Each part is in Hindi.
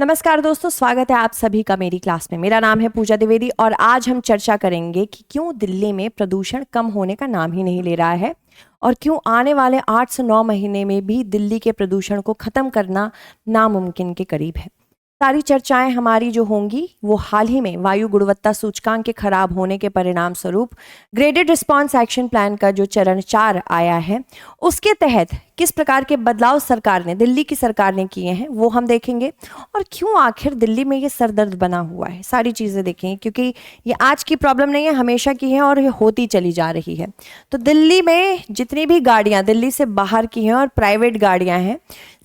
नमस्कार दोस्तों, स्वागत है आप सभी का मेरी क्लास में। मेरा नाम है पूजा द्विवेदी और आज हम चर्चा करेंगे कि क्यों दिल्ली में प्रदूषण कम होने का नाम ही नहीं ले रहा है और क्यों आने वाले 8 से 9 महीने में भी दिल्ली के प्रदूषण को ख़त्म करना नामुमकिन के करीब है। सारी चर्चाएं हमारी जो होंगी वो हाल ही में वायु गुणवत्ता सूचकांक के खराब होने के परिणाम स्वरूप ग्रेडेड रिस्पांस एक्शन प्लान का जो चरण 4 आया है उसके तहत किस प्रकार के बदलाव सरकार ने, दिल्ली की सरकार ने किए हैं वो हम देखेंगे और क्यों आखिर दिल्ली में ये सरदर्द बना हुआ है, सारी चीज़ें देखेंगे क्योंकि ये आज की प्रॉब्लम नहीं है, हमेशा की है और ये होती चली जा रही है। तो दिल्ली में जितनी भी गाड़ियाँ दिल्ली से बाहर की हैं और प्राइवेट गाड़ियाँ हैं,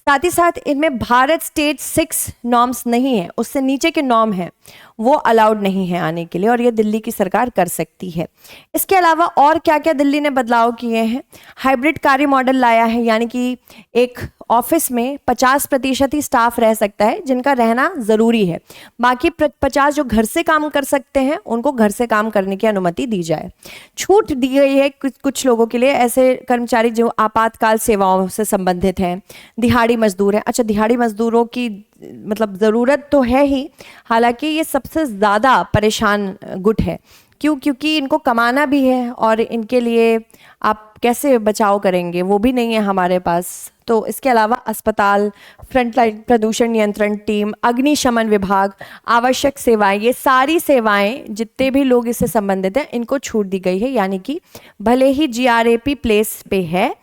साथ ही साथ इनमें भारत स्टेज 6 नॉर्म्स नहीं है, उससे नीचे के नॉर्म है वो अलाउड नहीं है आने के लिए और ये दिल्ली की सरकार कर सकती है। इसके अलावा और क्या क्या दिल्ली ने बदलाव किए हैं, हाइब्रिड कार्य मॉडल लाया है, यानी कि एक ऑफिस में 50% ही स्टाफ रह सकता है जिनका रहना ज़रूरी है, बाकी 50 जो घर से काम कर सकते हैं उनको घर से काम करने की अनुमति दी जाए। छूट दी गई है कुछ लोगों के लिए, ऐसे कर्मचारी जो आपातकाल सेवाओं से संबंधित हैं, दिहाड़ी मजदूर हैं। अच्छा, दिहाड़ी मजदूरों की मतलब ज़रूरत तो है ही, हालांकि ये सबसे ज़्यादा परेशान गुट है। क्यों? क्योंकि इनको कमाना भी है और इनके लिए आप कैसे बचाव करेंगे वो भी नहीं है हमारे पास। तो इसके अलावा अस्पताल, फ्रंटलाइन प्रदूषण नियंत्रण टीम, अग्निशमन विभाग, आवश्यक सेवाएं, ये सारी सेवाएं जितने भी लोग इससे संबंधित हैं इनको छूट दी गई है, यानी कि भले ही GRAP प्लेस पे है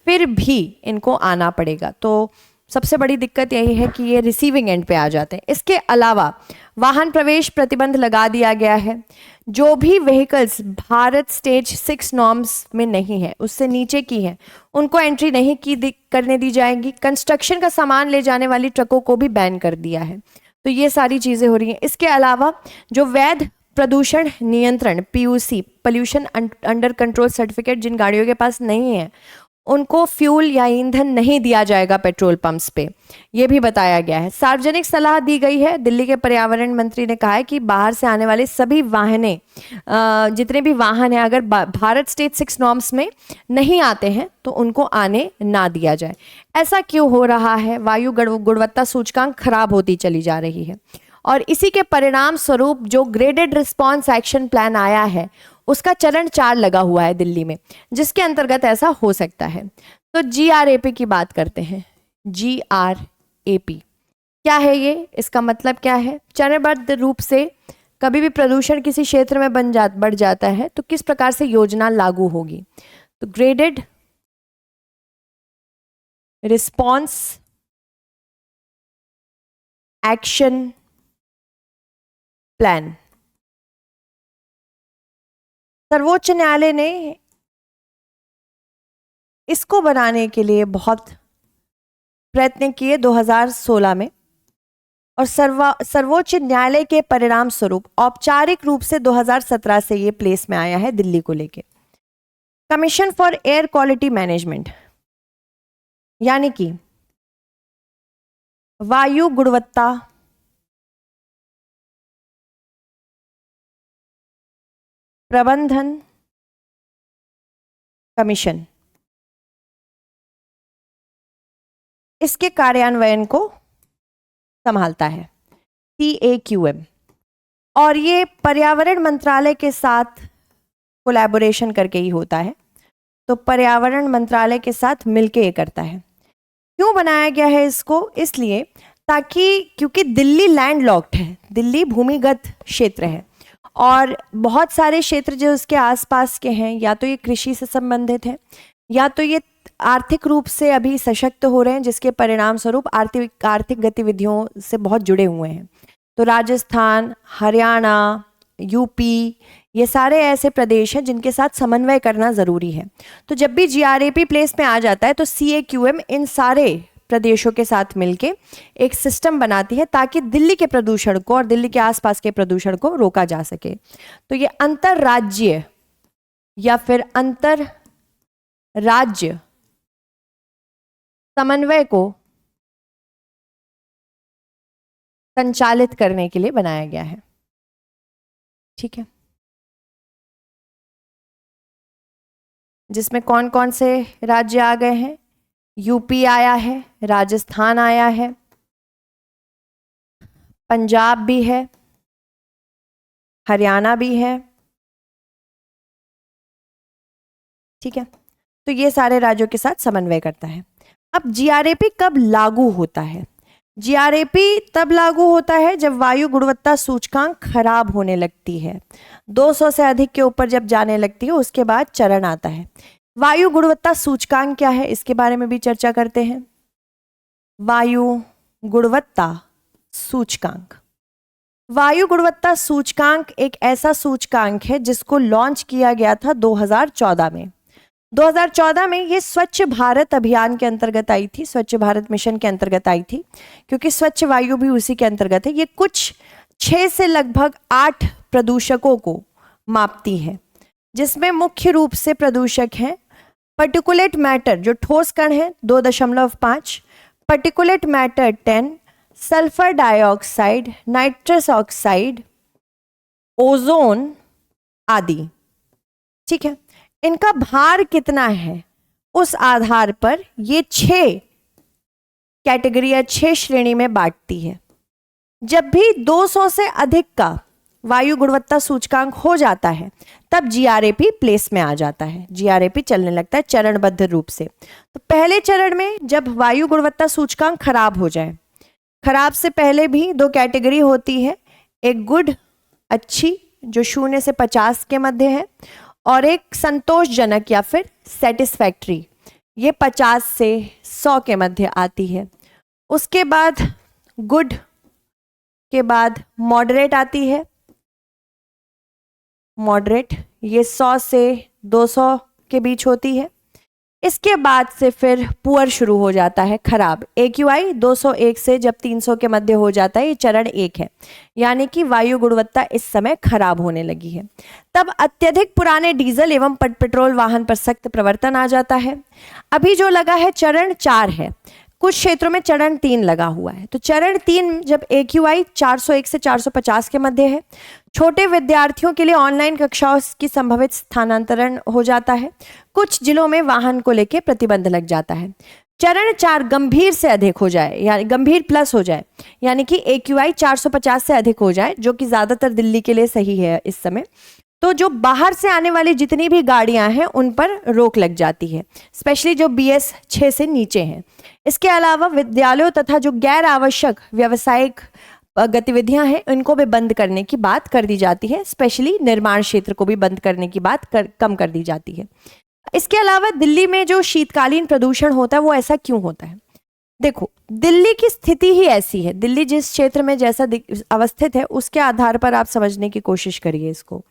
फिर भी इनको आना पड़ेगा। तो सबसे बड़ी दिक्कत यही है कि ये रिसीविंग एंड पे आ जाते हैं। इसके अलावा वाहन प्रवेश प्रतिबंध लगा दिया गया है। जो भी व्हीकल्स भारत स्टेज 6 नॉर्म्स में नहीं है, उससे नीचे की हैं, उनको एंट्री नहीं करने दी जाएगी। कंस्ट्रक्शन का सामान ले जाने वाली ट्रकों को भी बैन कर दिया है। तो ये सारी चीज़ें हो रही हैं। इसके अलावा जो वैध प्रदूषण नियंत्रण PUC, pollution under control certificate, जिन गाड़ियों के पास नहीं है उनको फ्यूल या ईंधन नहीं दिया जाएगा पेट्रोल पंप्स पे, ये भी बताया गया है। सार्वजनिक सलाह दी गई है। दिल्ली के पर्यावरण मंत्री ने कहा है कि बाहर से आने वाले सभी वाहने, जितने भी वाहन हैं, अगर भारत स्टेज 6 नॉर्म्स में नहीं आते हैं तो उनको आने ना दिया जाए। ऐसा क्यों हो रहा है? वायु गुणवत्ता सूचकांक खराब होती चली जा रही है और इसी के परिणाम स्वरूप जो ग्रेडेड रिस्पांस एक्शन प्लान आया है उसका चरण 4 लगा हुआ है दिल्ली में, जिसके अंतर्गत ऐसा हो सकता है। तो GRAP की बात करते हैं। GRAP क्या है ये? इसका मतलब क्या है? चरणबद्ध रूप से कभी भी प्रदूषण किसी क्षेत्र में बढ़ जाता है तो किस प्रकार से योजना लागू होगी। तो ग्रेडेड रिस्पांस एक्शन प्लान, सर्वोच्च न्यायालय ने इसको बनाने के लिए बहुत प्रयत्न किए 2016 में और सर्वोच्च न्यायालय के परिणाम स्वरूप औपचारिक रूप से 2017 से ये प्लेस में आया है दिल्ली को लेके। Commission for air quality management, यानी कि वायु गुणवत्ता प्रबंधन कमीशन, इसके कार्यान्वयन को संभालता है, CAQM, और ये पर्यावरण मंत्रालय के साथ कोलैबोरेशन करके ही होता है। तो पर्यावरण मंत्रालय के साथ मिलके ये करता है। क्यों बनाया गया है इसको? इसलिए ताकि क्योंकि दिल्ली लैंडलॉक्ड है, दिल्ली भूमिगत क्षेत्र है और बहुत सारे क्षेत्र जो उसके आसपास के हैं या तो ये कृषि से संबंधित है या तो ये आर्थिक रूप से अभी सशक्त हो रहे हैं, जिसके परिणाम स्वरूप आर्थिक गतिविधियों से बहुत जुड़े हुए हैं। तो राजस्थान, हरियाणा, यूपी, ये सारे ऐसे प्रदेश हैं जिनके साथ समन्वय करना ज़रूरी है। तो जब भी GRAP प्लेस में आ जाता है तो CAQM इन सारे प्रदेशों के साथ मिलके एक सिस्टम बनाती है ताकि दिल्ली के प्रदूषण को और दिल्ली के आसपास के प्रदूषण को रोका जा सके। तो ये अंतरराज्यीय या फिर अंतर राज्य समन्वय को संचालित करने के लिए बनाया गया है। ठीक है, जिसमें कौन कौन से राज्य आ गए हैं? यूपी आया है, राजस्थान आया है, पंजाब भी है, हरियाणा भी है, ठीक है। तो ये सारे राज्यों के साथ समन्वय करता है। अब जीआरएपी कब लागू होता है? जीआरएपी तब लागू होता है जब वायु गुणवत्ता सूचकांक खराब होने लगती है, 200 से अधिक के ऊपर जब जाने लगती है उसके बाद चरण आता है। वायु गुणवत्ता सूचकांक क्या है, इसके बारे में भी चर्चा करते हैं। वायु गुणवत्ता सूचकांक, वायु गुणवत्ता सूचकांक एक ऐसा सूचकांक है जिसको लॉन्च किया गया था 2014 में। 2014 में ये स्वच्छ भारत अभियान के अंतर्गत आई थी, स्वच्छ भारत मिशन के अंतर्गत आई थी, क्योंकि स्वच्छ वायु भी उसी के अंतर्गत है। ये कुछ 6 से लगभग 8 प्रदूषकों को मापती है, जिसमें मुख्य रूप से प्रदूषक हैं पर्टिकुलेट मैटर जो ठोस कण है 2.5, particulate matter 10, sulphur dioxide, nitrous oxide, ozone आदि, ठीक है। इनका भार कितना है उस आधार पर ये 6 कैटेगरी या 6 श्रेणी में बांटती है। जब भी 200 से अधिक का वायु गुणवत्ता सूचकांक हो जाता है तब जीआरएपी प्लेस में आ जाता है, जीआरएपी चलने लगता है चरणबद्ध रूप से। तो पहले चरण में जब वायु गुणवत्ता सूचकांक खराब हो जाए, खराब से पहले भी 2 कैटेगरी होती है, एक गुड अच्छी जो 0 से 50 के मध्य है, और एक संतोषजनक या फिर सेटिस्फैक्ट्री, ये 50 से 100 के मध्य आती है। उसके बाद गुड के बाद मॉडरेट आती है, मॉडरेट ये 100 से 200 के बीच होती है। इसके बाद से फिर पुअर शुरू हो जाता है, खराब। AQI 201 से जब 300 के मध्य हो जाता है, ये चरण 1 है, यानी कि वायु गुणवत्ता इस समय खराब होने लगी है। तब अत्यधिक पुराने डीजल एवं पेट्रोल वाहन पर सख्त प्रवर्तन आ जाता है। अभी जो लगा है चरण 4 है, कुछ क्षेत्रों में चरण 3 लगा हुआ है। तो चरण 3 जब AQI 401 से 450 के मध्य है, छोटे विद्यार्थियों के लिए ऑनलाइन कक्षाओं की संभावित स्थानांतरण हो जाता है, कुछ जिलों में वाहन को लेकर प्रतिबंध लग जाता है। चरण 4 गंभीर से अधिक हो जाए, यानी गंभीर प्लस हो जाए, यानी कि AQI 450 से अधिक हो जाए, जो कि ज्यादातर दिल्ली के लिए सही है इस समय। तो जो बाहर से आने वाली जितनी भी गाड़ियां हैं उन पर रोक लग जाती है, स्पेशली जो BS 6 से नीचे हैं। इसके अलावा विद्यालयों तथा जो गैर आवश्यक व्यावसायिक गतिविधियां हैं इनको भी बंद करने की बात कर दी जाती है, स्पेशली निर्माण क्षेत्र को भी बंद करने की बात कम कर दी जाती है। इसके अलावा दिल्ली में जो शीतकालीन प्रदूषण होता है वो ऐसा क्यों होता है? देखो, दिल्ली की स्थिति ही ऐसी है, दिल्ली जिस क्षेत्र में जैसा अवस्थित है उसके आधार पर आप समझने की कोशिश करिए इसको।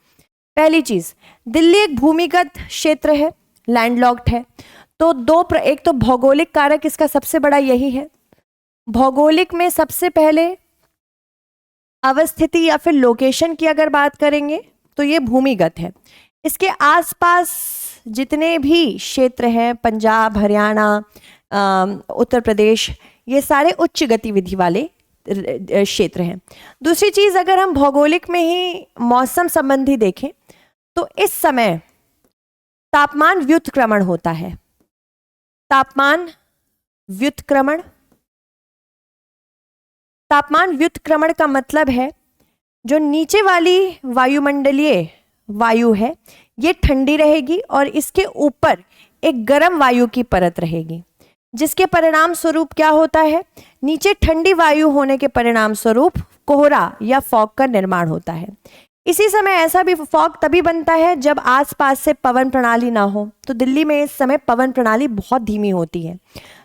पहली चीज, दिल्ली एक भूमिगत क्षेत्र है, लैंडलॉक्ड है। तो एक तो भौगोलिक कारक इसका सबसे बड़ा यही है। भौगोलिक में सबसे पहले अवस्थिति या फिर लोकेशन की अगर बात करेंगे तो ये भूमिगत है। इसके आसपास जितने भी क्षेत्र हैं, पंजाब, हरियाणा, उत्तर प्रदेश, ये सारे उच्च गतिविधि वाले क्षेत्र हैं। दूसरी चीज, अगर हम भौगोलिक में ही मौसम संबंधी देखें तो इस समय तापमान व्युत्क्रमण होता है। तापमान व्युत्क्रमण, तापमान व्युत्क्रमण का मतलब है जो नीचे वाली वायुमंडलीय वायु है ये ठंडी रहेगी और इसके ऊपर एक गर्म वायु की परत रहेगी, जिसके परिणाम स्वरूप क्या होता है, नीचे ठंडी वायु होने के परिणाम स्वरूप कोहरा या फॉग का निर्माण होता है। इसी समय ऐसा भी फॉग तभी बनता है जब आसपास से पवन प्रणाली ना हो। तो दिल्ली में इस समय पवन प्रणाली बहुत धीमी होती है,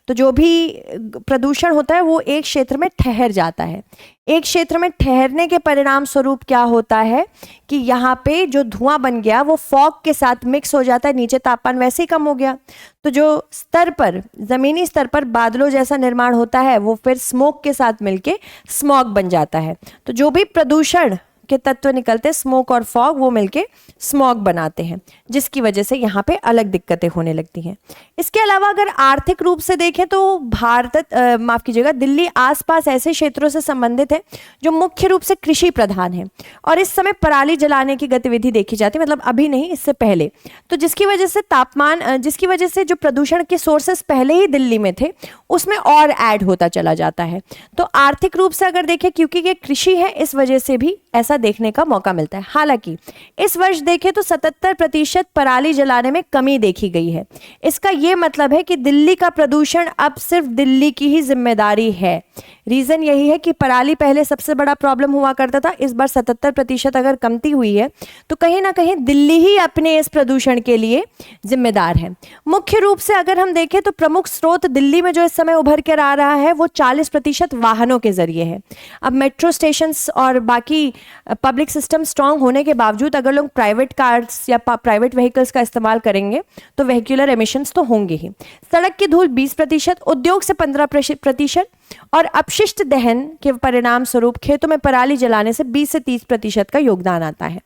तो जो भी प्रदूषण होता है वो एक क्षेत्र में ठहर जाता है। एक क्षेत्र में ठहरने के परिणाम स्वरूप क्या होता है कि यहाँ पे जो धुआं बन गया वो फॉग के साथ मिक्स हो जाता है, नीचे तापमान वैसे ही कम हो गया, तो जो स्तर पर, जमीनी स्तर पर बादलों जैसा निर्माण होता है वो फिर स्मोक के साथ मिलके स्मॉग बन जाता है। तो जो भी प्रदूषण के तत्व निकलते हैं, स्मोक और फॉग, वो मिलके स्मॉग बनाते हैं, जिसकी वजह से यहाँ पे अलग दिक्कतें होने लगती हैं। इसके अलावा अगर आर्थिक रूप से देखें तो माफ कीजिएगा, दिल्ली आसपास ऐसे क्षेत्रों से संबंधित है जो मुख्य रूप से कृषि प्रधान है और इस समय पराली जलाने की गतिविधि देखी जाती है, मतलब अभी नहीं, इससे पहले। तो जिसकी वजह से जो प्रदूषण के सोर्सेस पहले ही दिल्ली में थे उसमें और ऐड होता चला जाता है। तो आर्थिक रूप से अगर देखें, क्योंकि ये कृषि है, इस वजह से भी ऐसा देखने का मौका मिलता है। हालांकि इस वर्ष देखें तो 77% पराली जलाने में कमी देखी गई है। इसका ये मतलब है कि दिल्ली का प्रदूषण अब सिर्फ दिल्ली की ही जिम्मेदारी है। रीजन यही है कि पराली पहले सबसे बड़ा प्रॉब्लम हुआ करता था, इस बार 77% अगर कमती हुई है तो कहीं ना कहीं दिल्ली ही अपने इस प्रदूषण के लिए जिम्मेदार है। मुख्य रूप से अगर हम देखें तो प्रमुख स्रोत दिल्ली में जो इस समय उभर कर आ रहा है वो 40% वाहनों के जरिए है। अब मेट्रो स्टेशन और बाकी पब्लिक सिस्टम स्ट्रांग होने के बावजूद अगर लोग प्राइवेट कार्स या प्राइवेट व्हीकल्स का इस्तेमाल करेंगे तो वेहिकुलर एमिशंस तो होंगे ही। सड़क की धूल 20%, उद्योग से 15% और अपशिष्ट दहन के परिणाम स्वरूप खेतों में पराली जलाने से 20 से 30% का योगदान आता है।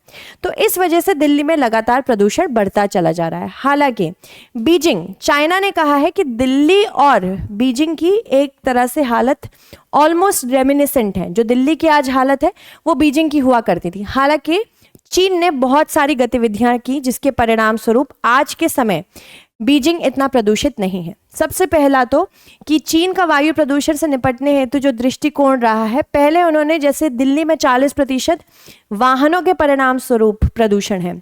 तो इस वजह से दिल्ली में लगातार प्रदूषण बढ़ता चला जा रहा है। हालांकि बीजिंग, चाइना ने कहा है कि दिल्ली और बीजिंग की एक तरह से हालत ऑलमोस्ट रेमिनिसेंट है। जो दिल्ली की आज हालत है वो बीजिंग की हुआ करती थी। हालांकि चीन ने बहुत सारी गतिविधियां की जिसके परिणाम स्वरूप आज के समय बीजिंग इतना प्रदूषित नहीं है। सबसे पहला तो कि चीन का वायु प्रदूषण से निपटने हेतु जो दृष्टिकोण रहा है, पहले उन्होंने, जैसे दिल्ली में 40% वाहनों के परिणाम स्वरूप प्रदूषण है,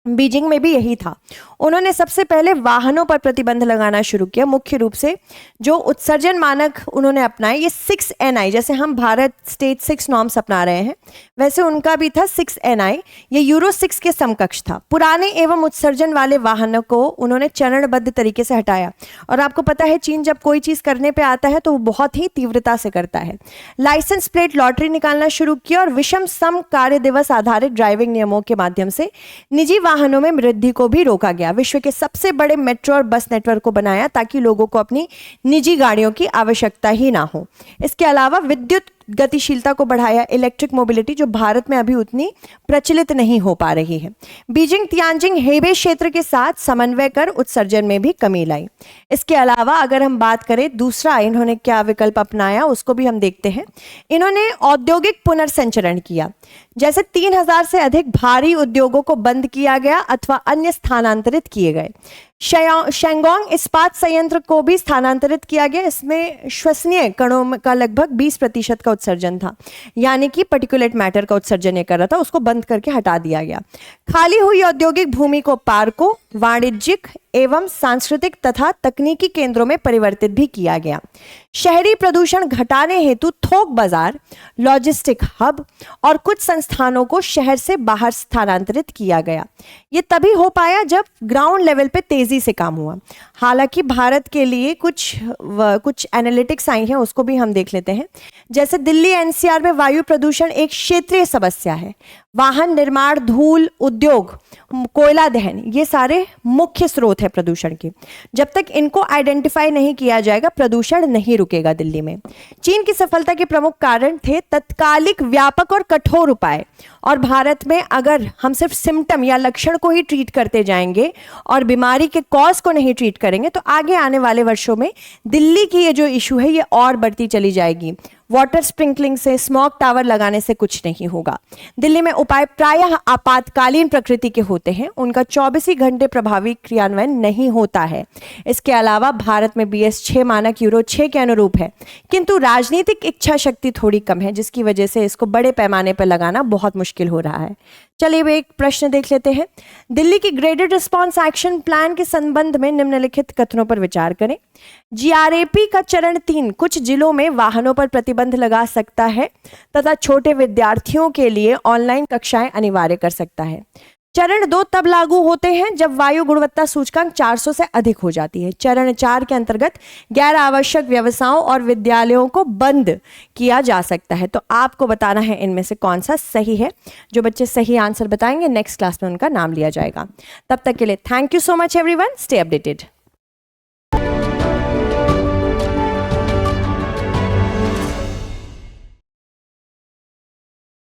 बीजिंग में भी यही था। उन्होंने सबसे पहले वाहनों पर प्रतिबंध लगाना शुरू किया। मुख्य रूप से जो उत्सर्जन मानक उन्होंने अपनाए, ये 6NI, जैसे हम भारत स्टेट 6 नॉर्म्स अपना रहे हैं वैसे उनका भी था 6NI, ये यूरो 6 के समकक्ष था। पुराने एवं उत्सर्जन वाले वाहनों को उन्होंने चरणबद्ध तरीके से हटाया। और आपको पता है चीन जब कोई चीज़ करने पर आता है तो वो बहुत ही तीव्रता से करता है। लाइसेंस प्लेट लॉटरी निकालना शुरू किया और विषम सम कार्य दिवस आधारित ड्राइविंग नियमों के माध्यम से निजी वाहनों में वृद्धि को भी रोका गया। विश्व के सबसे बड़े मेट्रो और बस नेटवर्क को बनाया ताकि लोगों को अपनी निजी गाड़ियों की आवश्यकता ही ना हो। इसके अलावा विद्युत गतिशीलता को बढ़ाया, इलेक्ट्रिक मोबिलिटी जो भारत में अभी उतनी प्रचलित नहीं हो पा रही है। बीजिंग तियानजिंग हेबे क्षेत्र के साथ समन्वय कर उत्सर्जन में भी कमी लाई। इसके अलावा अगर हम बात करें दूसरा इन्होंने क्या विकल्प अपनाया उसको भी हम देखते हैं। इन्होंने औद्योगिक पुनर्संचरण किया, जैसे 3000 से अधिक भारी उद्योगों को बंद किया गया अथवा अन्य स्थानांतरित किए गए। शेंगोंग इस्पात संयंत्र को भी स्थानांतरित किया गया। इसमें श्वसनीय कणों का लगभग 20% का उत्सर्जन था, यानी कि पर्टिकुलेट मैटर का उत्सर्जन ये कर रहा था, उसको बंद करके हटा दिया गया। खाली हुई औद्योगिक भूमि को पार्कों, वाणिज्यिक एवं सांस्कृतिक तथा तकनीकी केंद्रों में परिवर्तित भी किया गया। शहरी प्रदूषण घटाने हेतु थोक बाजार, लॉजिस्टिक हब और कुछ संस्थानों को शहर से बाहर स्थानांतरित किया गया। ये तभी हो पाया जब ग्राउंड लेवल पे तेजी से काम हुआ। हालांकि भारत के लिए कुछ एनालिटिक्स आई हैं, उसको भी हम देख लेते हैं। जैसे दिल्ली NCR में वायु प्रदूषण एक क्षेत्रीय समस्या है। वाहन निर्माण, धूल, उद्योग, कोयला दहन, ये सारे मुख्य स्रोत है प्रदूषण के। जब तक इनको आइडेंटिफाई नहीं किया जाएगा प्रदूषण नहीं रुकेगा दिल्ली में। चीन की सफलता के प्रमुख कारण थे तत्कालिक, व्यापक और कठोर उपाय। और भारत में अगर हम सिर्फ सिम्टम या लक्षण को ही ट्रीट करते जाएंगे और बीमारी के कॉज को नहीं ट्रीट करेंगे तो आगे आने वाले वर्षों में दिल्ली की ये जो इशू है ये और बढ़ती चली जाएगी। वाटर स्प्रिंकलिंग से, स्मॉग टावर लगाने से कुछ नहीं होगा। दिल्ली में उपाय प्रायः आपातकालीन प्रकृति के होते हैं, उनका 24 ही घंटे प्रभावी क्रियान्वयन नहीं होता है। इसके अलावा भारत में BS6 मानक यूरो 6 के अनुरूप है, किंतु राजनीतिक इच्छा शक्ति थोड़ी कम है जिसकी वजह से इसको बड़े पैमाने पर लगाना बहुत मुश्किल हो रहा है। चलिए एक प्रश्न देख लेते हैं। दिल्ली की ग्रेडेड रिस्पॉन्स एक्शन प्लान के संबंध में निम्नलिखित कथनों पर विचार करें। GRAP का चरण 3 कुछ जिलों में वाहनों पर प्रतिबंध लगा सकता है तथा छोटे विद्यार्थियों के लिए ऑनलाइन कक्षाएं अनिवार्य कर सकता है। चरण 2 तब लागू होते हैं जब वायु गुणवत्ता सूचकांक 400 से अधिक हो जाती है। चरण 4 के अंतर्गत गैर आवश्यक व्यवसायों और विद्यालयों को बंद किया जा सकता है। तो आपको बताना है इनमें से कौन सा सही है। जो बच्चे सही आंसर बताएंगे नेक्स्ट क्लास में उनका नाम लिया जाएगा। तब तक के लिए thank you so much everyone, stay updated.